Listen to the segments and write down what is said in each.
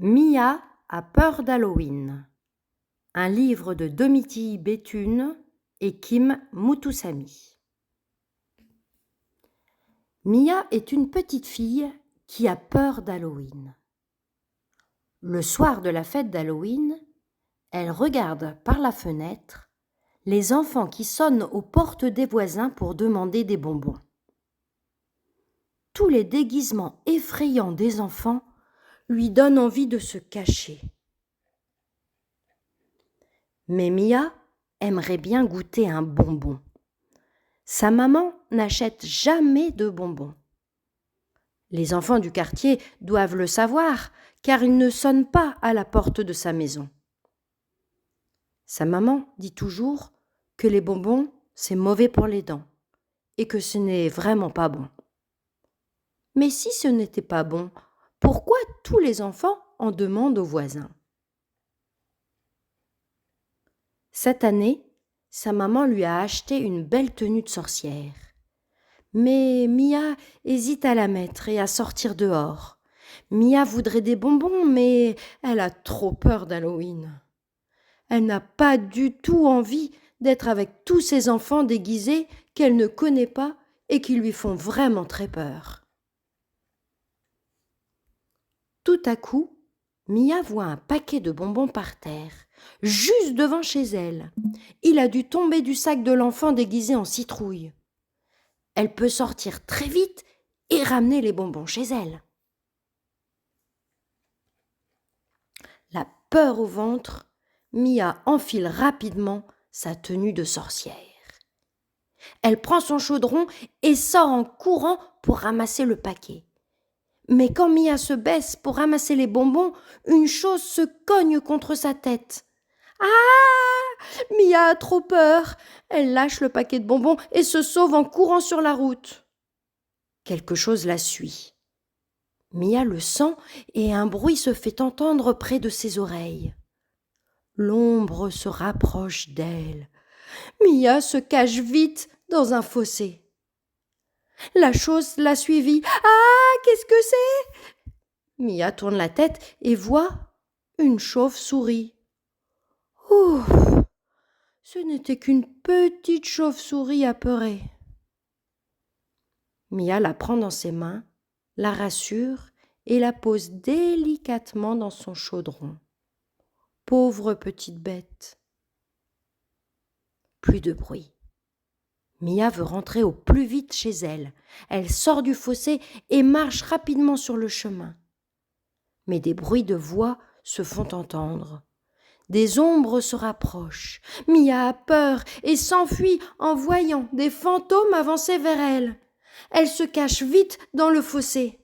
Mia a peur d'Halloween. Un livre de Domitille Béthune et Kim Muthusamy. Mia est une petite fille qui a peur d'Halloween. Le soir de la fête d'Halloween, elle regarde par la fenêtre les enfants qui sonnent aux portes des voisins pour demander des bonbons. Tous les déguisements effrayants des enfants lui donnent envie de se cacher. Mais Mia aimerait bien goûter un bonbon. Sa maman n'achète jamais de bonbons. Les enfants du quartier doivent le savoir, car ils ne sonnent pas à la porte de sa maison. Sa maman dit toujours que les bonbons, c'est mauvais pour les dents, et que ce n'est vraiment pas bon. Mais si ce n'était pas bon, pourquoi tous les enfants en demandent aux voisins ? Cette année, sa maman lui a acheté une belle tenue de sorcière. Mais Mia hésite à la mettre et à sortir dehors. Mia voudrait des bonbons, mais elle a trop peur d'Halloween. Elle n'a pas du tout envie d'être avec tous ces enfants déguisés qu'elle ne connaît pas et qui lui font vraiment très peur. Tout à coup, Mia voit un paquet de bonbons par terre, juste devant chez elle. Il a dû tomber du sac de l'enfant déguisé en citrouille. Elle peut sortir très vite et ramener les bonbons chez elle. La peur au ventre, Mia enfile rapidement sa tenue de sorcière. Elle prend son chaudron et sort en courant pour ramasser le paquet. Mais quand Mia se baisse pour ramasser les bonbons, une chose se cogne contre sa tête. Ah! Mia a trop peur. Elle lâche le paquet de bonbons et se sauve en courant sur la route. Quelque chose la suit. Mia le sent et un bruit se fait entendre près de ses oreilles. L'ombre se rapproche d'elle. Mia se cache vite dans un fossé. La chose l'a suivie. Ah, qu'est-ce que c'est ? Mia tourne la tête et voit une chauve-souris. Ouf, ce n'était qu'une petite chauve-souris apeurée. Mia la prend dans ses mains, la rassure et la pose délicatement dans son chaudron. Pauvre petite bête. Plus de bruit. Mia veut rentrer au plus vite chez elle. Elle sort du fossé et marche rapidement sur le chemin. Mais des bruits de voix se font entendre. Des ombres se rapprochent. Mia a peur et s'enfuit en voyant des fantômes avancer vers elle. Elle se cache vite dans le fossé.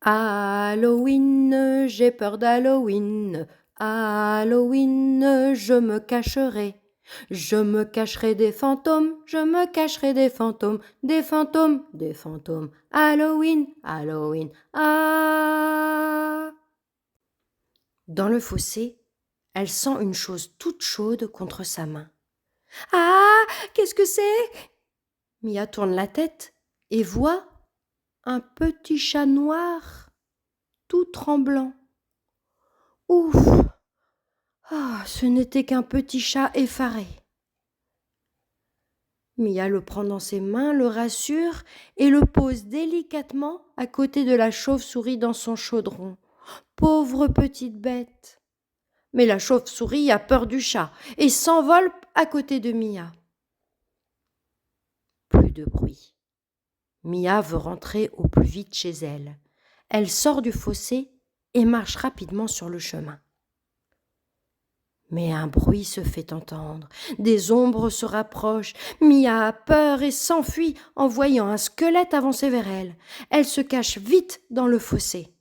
Halloween, j'ai peur d'Halloween. Halloween, je me cacherai. Je me cacherai des fantômes, je me cacherai des fantômes, des fantômes, des fantômes. Halloween, Halloween, ah! Dans le fossé, elle sent une chose toute chaude contre sa main. Ah! Qu'est-ce que c'est? Mia tourne la tête et voit un petit chat noir, tout tremblant. Ouf! Ah, ce n'était qu'un petit chat effaré. Mia le prend dans ses mains, le rassure et le pose délicatement à côté de la chauve-souris dans son chaudron. Pauvre petite bête! Mais la chauve-souris a peur du chat et s'envole à côté de Mia. Plus de bruit. Mia veut rentrer au plus vite chez elle. Elle sort du fossé et marche rapidement sur le chemin. Mais un bruit se fait entendre, des ombres se rapprochent, Mia a peur et s'enfuit en voyant un squelette avancer vers elle. Elle se cache vite dans le fossé.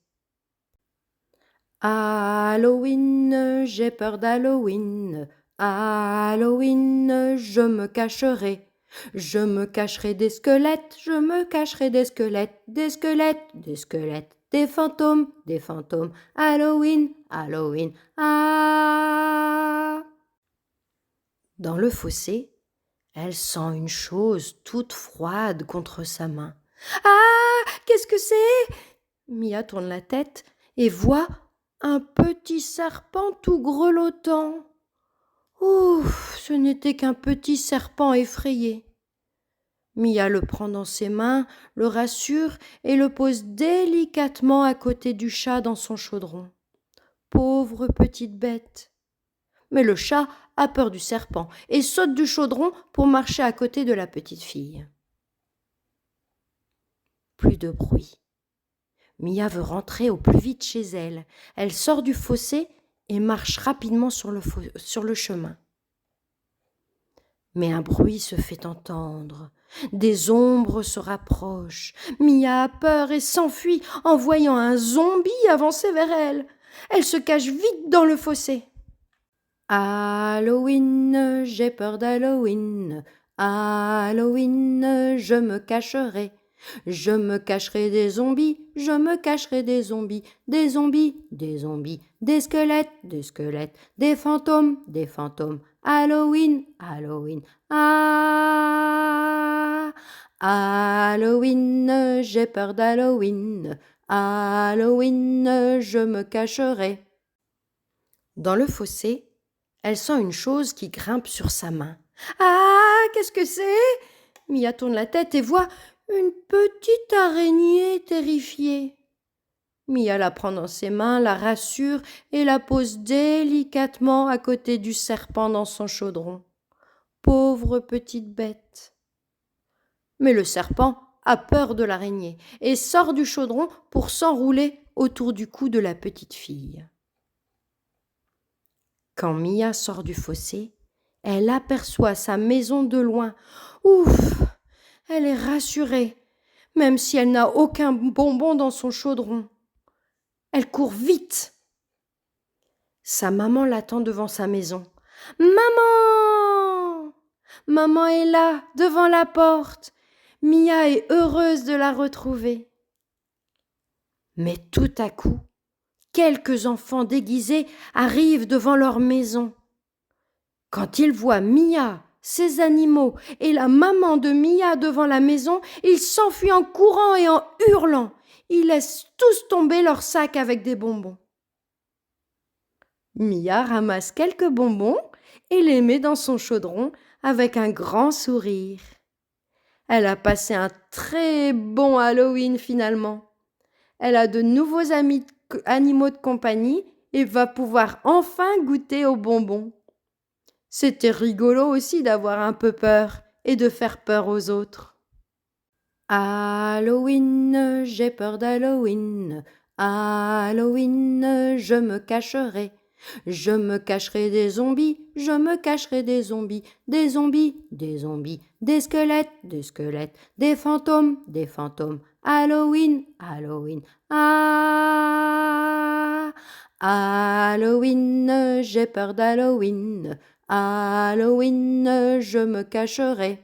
Halloween, j'ai peur d'Halloween. Halloween, je me cacherai. Je me cacherai des squelettes, je me cacherai des squelettes, des squelettes, des squelettes, des fantômes, des fantômes. Halloween, Halloween, ah! Dans le fossé, elle sent une chose toute froide contre sa main. Ah! Qu'est-ce que c'est? Mia tourne la tête et voit un petit serpent tout grelottant. Ouf, ce n'était qu'un petit serpent effrayé. Mia le prend dans ses mains, le rassure et le pose délicatement à côté du chat dans son chaudron. Pauvre petite bête. Mais le chat a peur du serpent et saute du chaudron pour marcher à côté de la petite fille. Plus de bruit. Mia veut rentrer au plus vite chez elle. Elle sort du fossé et marche rapidement sur le chemin. Mais un bruit se fait entendre. Des ombres se rapprochent. Mia a peur et s'enfuit en voyant un zombie avancer vers elle. Elle se cache vite dans le fossé. Halloween, j'ai peur d'Halloween. Halloween, je me cacherai. Je me cacherai des zombies, je me cacherai des zombies, des zombies, des zombies, des squelettes, des fantômes, des fantômes. Halloween, Halloween, ah, Halloween, j'ai peur d'Halloween. Halloween, je me cacherai. Dans le fossé, elle sent une chose qui grimpe sur sa main. Ah, qu'est-ce que c'est? Mia tourne la tête et voit une petite araignée terrifiée. Mia la prend dans ses mains, la rassure et la pose délicatement à côté du serpent dans son chaudron. Pauvre petite bête. Mais le serpent a peur de l'araignée et sort du chaudron pour s'enrouler autour du cou de la petite fille. Quand Mia sort du fossé, elle aperçoit sa maison de loin. Ouf! Elle est rassurée, même si elle n'a aucun bonbon dans son chaudron. Elle court vite. Sa maman l'attend devant sa maison. Maman! Maman est là, devant la porte. Mia est heureuse de la retrouver. Mais tout à coup, quelques enfants déguisés arrivent devant leur maison. Quand ils voient Mia, ses animaux et la maman de Mia devant la maison, ils s'enfuient en courant et en hurlant. Ils laissent tous tomber leurs sacs avec des bonbons. Mia ramasse quelques bonbons et les met dans son chaudron avec un grand sourire. Elle a passé un très bon Halloween finalement. Elle a de nouveaux animaux de compagnie et va pouvoir enfin goûter aux bonbons. C'était rigolo aussi d'avoir un peu peur et de faire peur aux autres. Halloween, j'ai peur d'Halloween. Halloween, je me cacherai. Je me cacherai des zombies, je me cacherai des zombies, des zombies, des zombies, des squelettes, des fantômes, des fantômes. Halloween, Halloween, ah, Halloween, j'ai peur d'Halloween. Halloween, je me cacherai.